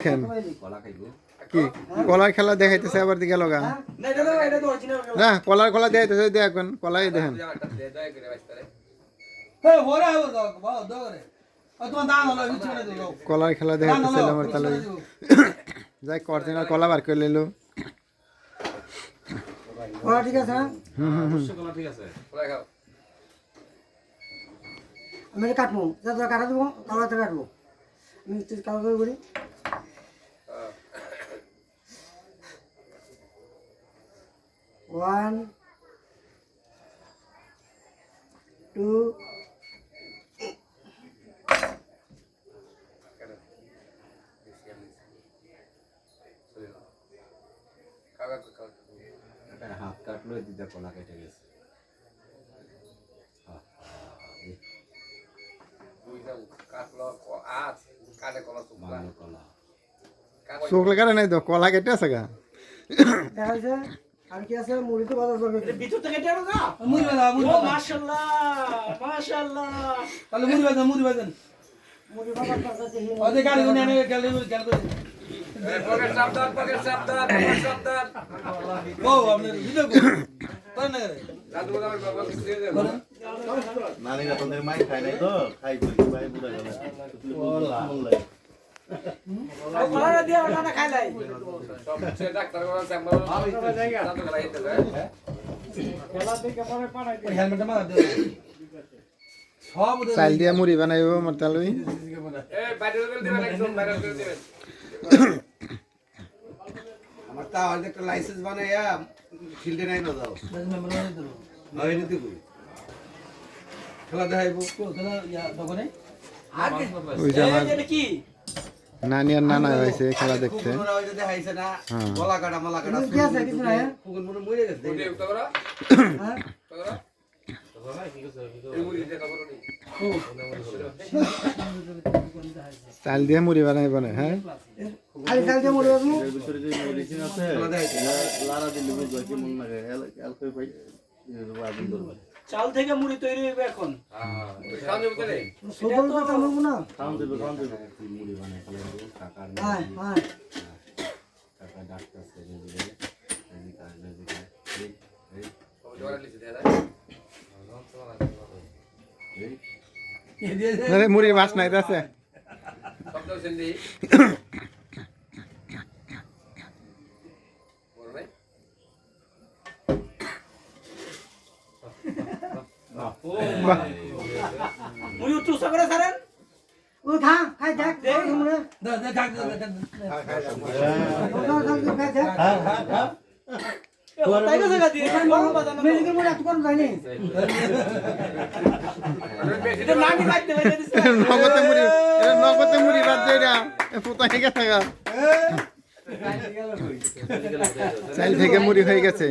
কি কলার খেলা দেখাইতেছে আবার দিকে লগা না কলার খেলা দেখাইতেছে দেখেন কলাই দেখেন কলার খেলা দেখাইতেছে আমার তাহলে যাই অরিজিনাল কলা বার করে নিল ঠিক আছে আমি কাটবো যা কাটা দেবো কালাতে কাটবো আমি কালো করে করি ওয়ান টু হাত কাটলো দিদা কলা কেটে গেছে শুকলে কাটে নাই তো কলা কেটে আছে গা আর কি আছে মুড়ি তো বাজার করবে ভিতর থেকে কেটে আনো না মুড়ি বাজা ও মাশাআল্লাহ মাশাআল্লাহ তাহলে মুড়ি বাজা মুড়ি বাজা ওদের গাড়ি গুনে এনে গেলে গেল করে পকেট সাবধান পকেট ও আপনি ভিডিও করেন না দাদু আমার বাবা দিয়ে দেব নানিরা তোদের মাই খায় নাই তো খাই করি ভাই বুড়া গেল কলারা দিয়ে ওটা খাই লাই সব সে ডাক্তার বাবা স্যাম্পল জায়গা দাদু গলা হিতে যায় খেলা থেকে পরে পাড়াই দিয়ে হেলমেটটা মারা দে সব চাল দিয়া মুড়ি বানাইবো মরতালই এই বাইরে করে দিবেন একদম বাইরে করে দিবেন আমার তা আজ একটা লাইসেন্স বানাইয়া ফিল্ডে নাই না দাও নয়নি দিব খেলা দেখাইবো খেলা ইয়া দোকানে ওই যে আমার এটা কি নানি আর নানা হয়েছে খেলা দেখতে ওরা ওই যে দেখাইছে না হ্যাঁ। গলা কাটা মালা কাটা কি আছে কিছু নাই ফুগুন মনে মরে গেছে মুড়ি উঠা করা হ্যাঁ করা এই মুড়ি দেখা করো নি চাল দিয়ে মুড়ি বানাইবো না হ্যাঁ খালি চাল দিয়ে মুড়ি বাজমু এর ভিতরে যে মেডিসিন আছে খেলা দেখাইছে লারা দিলে বুঝবা কি মন লাগে এল কই ভাই আগুন ধরবে চাল থেকে মুড়ি তৈরি হবে এখন হ্যাঁ সামনে উঠে সবল কথা বলবো না খাওন দেবে মুড়ি বানাই ফেলে কাকার হ্যাঁ হ্যাঁ কাকা ডাক্তার সে দিলে এই কাজে দিলে এই ওরা লিখে দেয় আরে মুড়ি মাছ নাই আছে শব্দ সেন্ডি বল ভাই মুড়ি উঠু সগরে সারেন ও খা খাই দেখ মুড়ি দে দে খাক দে খাই দেখ তাই না জায়গা দিয়ে গরম বাজানো মেডিকেল মুড়ি এত কোন যায়নি এটা নানি খাইতে হবে নগদে মুড়ি বাদ দিয়ে এটা ফুটাই গেছে গা চাল থেকে মুড়ি হয়ে গেছে